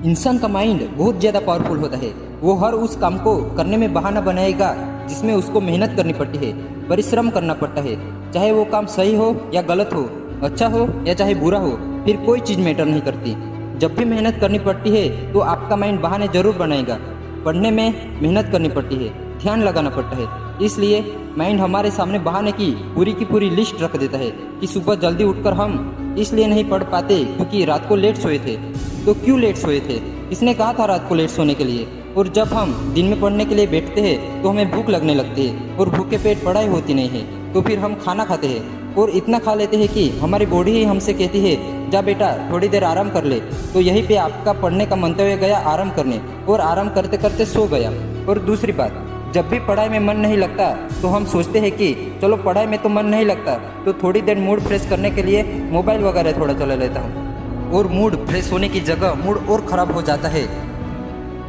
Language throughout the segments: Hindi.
इंसान का माइंड बहुत ज़्यादा पावरफुल होता है। वो हर उस काम को करने में बहाना बनाएगा जिसमें उसको मेहनत करनी पड़ती है, परिश्रम करना पड़ता है। चाहे वो काम सही हो या गलत हो, अच्छा हो या चाहे बुरा हो, फिर कोई चीज़ मैटर नहीं करती। जब भी मेहनत करनी पड़ती है तो आपका माइंड बहाने ज़रूर बनाएगा। पढ़ने में मेहनत करनी पड़ती है, ध्यान लगाना पड़ता है, इसलिए माइंड हमारे सामने बहाने की पूरी लिस्ट रख देता है कि सुबह जल्दी उठकर हम इसलिए नहीं पढ़ पाते क्योंकि रात को लेट सोए थे। तो क्यों लेट सोए थे? किसने कहा था रात को लेट सोने के लिए? और जब हम दिन में पढ़ने के लिए बैठते हैं तो हमें भूख लगने लगती है और भूखे पेट पढ़ाई होती नहीं है। तो फिर हम खाना खाते हैं और इतना खा लेते हैं कि हमारी बॉडी ही हमसे कहती है जा बेटा थोड़ी देर आराम कर ले। तो यहीं पे आपका पढ़ने का मंतव्य गया आराम करने, और आराम करते करते सो गया। और दूसरी बात, जब भी पढ़ाई में मन नहीं लगता तो हम सोचते हैं कि चलो पढ़ाई में तो मन नहीं लगता तो थोड़ी देर मूड फ्रेश करने के लिए मोबाइल वगैरह थोड़ा चला लेता हूँ, और मूड फ्रेश होने की जगह मूड और ख़राब हो जाता है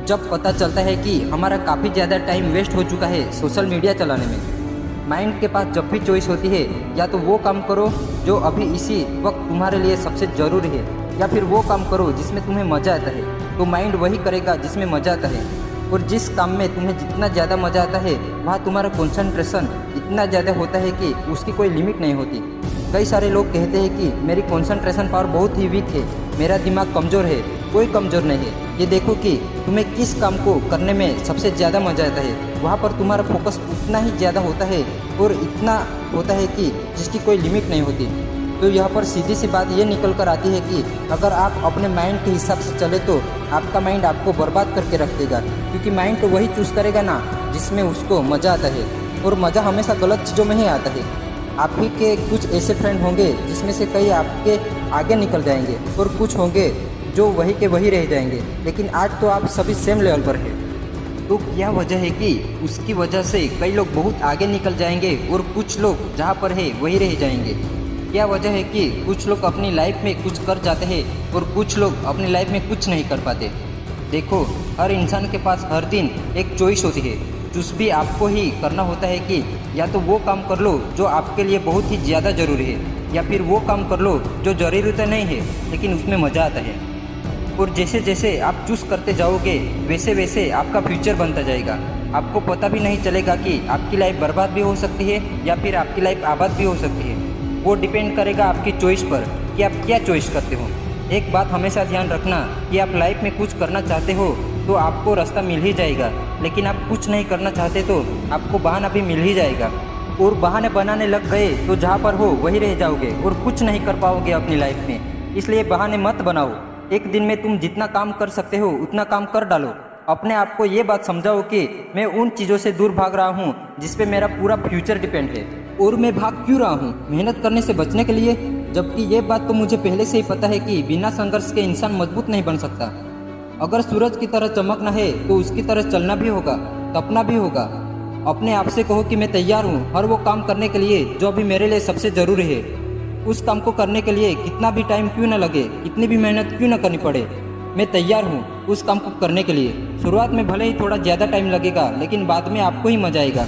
जब पता चलता है कि हमारा काफ़ी ज़्यादा टाइम वेस्ट हो चुका है सोशल मीडिया चलाने में। माइंड के पास जब भी चॉइस होती है, या तो वो काम करो जो अभी इसी वक्त तुम्हारे लिए सबसे ज़रूरी है, या फिर वो काम करो जिसमें तुम्हें मज़ा आता है। तो माइंड वही करेगा जिसमें मज़ा आता है, और जिस काम में तुम्हें जितना ज़्यादा मज़ा आता है वहाँ तुम्हारा कंसंट्रेशन इतना ज़्यादा होता है कि उसकी कोई लिमिट नहीं होती। कई सारे लोग कहते हैं कि मेरी कंसंट्रेशन पावर बहुत ही वीक है, मेरा दिमाग कमज़ोर है। कोई कमज़ोर नहीं है। ये देखो कि तुम्हें किस काम को करने में सबसे ज़्यादा मज़ा आता है, वहाँ पर तुम्हारा फोकस उतना ही ज़्यादा होता है और इतना होता है कि जिसकी कोई लिमिट नहीं होती। तो यहाँ पर सीधी सी बात ये निकल कर आती है कि अगर आप अपने माइंड के हिसाब से चले तो आपका माइंड आपको बर्बाद करके रख देगा, क्योंकि माइंड तो वही चूज़ करेगा ना जिसमें उसको मज़ा आता है, और मज़ा हमेशा गलत चीज़ों में ही आता है। आप ही के कुछ ऐसे फ्रेंड होंगे जिसमें से कई आपके आगे निकल जाएंगे और कुछ होंगे जो वही के वही रह जाएंगे, लेकिन आज तो आप सभी सेम लेवल पर हैं। तो क्या वजह है कि उसकी वजह से कई लोग बहुत आगे निकल जाएंगे और कुछ लोग जहाँ पर है वही रह जाएंगे? क्या वजह है कि कुछ लोग अपनी लाइफ में कुछ कर जाते हैं और कुछ लोग अपनी लाइफ में कुछ नहीं कर पाते? देखो, हर इंसान के पास हर दिन एक चॉइस होती है। चूज भी आपको ही करना होता है कि या तो वो काम कर लो जो आपके लिए बहुत ही ज़्यादा ज़रूरी है, या फिर वो काम कर लो जो ज़रूरी तो नहीं है लेकिन उसमें मज़ा आता है। और जैसे जैसे आप चूज़ करते जाओगे वैसे वैसे आपका फ्यूचर बनता जाएगा। आपको पता भी नहीं चलेगा कि आपकी लाइफ बर्बाद भी हो सकती है या फिर आपकी लाइफ आबाद भी हो सकती है। वो डिपेंड करेगा आपकी चॉइस पर कि आप क्या चॉइस करते हो। एक बात हमेशा ध्यान रखना कि आप लाइफ में कुछ करना चाहते हो तो आपको रास्ता मिल ही जाएगा, लेकिन आप कुछ नहीं करना चाहते तो आपको बहाना भी मिल ही जाएगा। और बहाने बनाने लग गए तो जहाँ पर हो वहीं रह जाओगे और कुछ नहीं कर पाओगे अपनी लाइफ में। इसलिए बहाने मत बनाओ। एक दिन में तुम जितना काम कर सकते हो उतना काम कर डालो। अपने आप को ये बात समझाओ कि मैं उन चीज़ों से दूर भाग रहा हूँ जिस पे मेरा पूरा फ्यूचर डिपेंड है, और मैं भाग क्यों रहा हूँ? मेहनत करने से बचने के लिए। जबकि ये बात तो मुझे पहले से ही पता है कि बिना संघर्ष के इंसान मजबूत नहीं बन सकता। अगर सूरज की तरह चमकना है तो उसकी तरह चलना भी होगा, तपना भी होगा। अपने आप से कहो कि मैं तैयार हूँ हर वो काम करने के लिए जो अभी मेरे लिए सबसे ज़रूरी है। उस काम को करने के लिए कितना भी टाइम क्यों ना लगे, कितनी भी मेहनत क्यों ना करनी पड़े, मैं तैयार हूँ उस काम को करने के लिए। शुरुआत में भले ही थोड़ा ज़्यादा टाइम लगेगा लेकिन बाद में आपको ही मज़ा आएगा।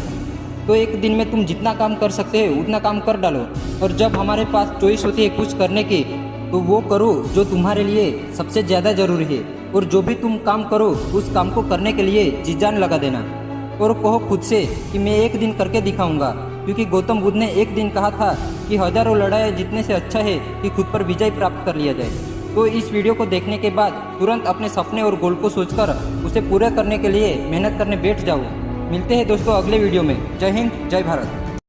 तो एक दिन में तुम जितना काम कर सकते हो उतना काम कर डालो, और जब हमारे पास चॉइस होती है कुछ करने की तो वो करो जो तुम्हारे लिए सबसे ज़्यादा ज़रूरी है। और जो भी तुम काम करो उस काम को करने के लिए जी जान लगा देना, और कहो खुद से कि मैं एक दिन करके दिखाऊंगा, क्योंकि गौतम बुद्ध ने एक दिन कहा था कि हजारों लड़ाई जीतने से अच्छा है कि खुद पर विजय प्राप्त कर लिया जाए। तो इस वीडियो को देखने के बाद तुरंत अपने सपने और गोल को सोचकर उसे पूरा करने के लिए मेहनत करने बैठ जाओ। मिलते हैं दोस्तों अगले वीडियो में। जय हिंद, जय भारत।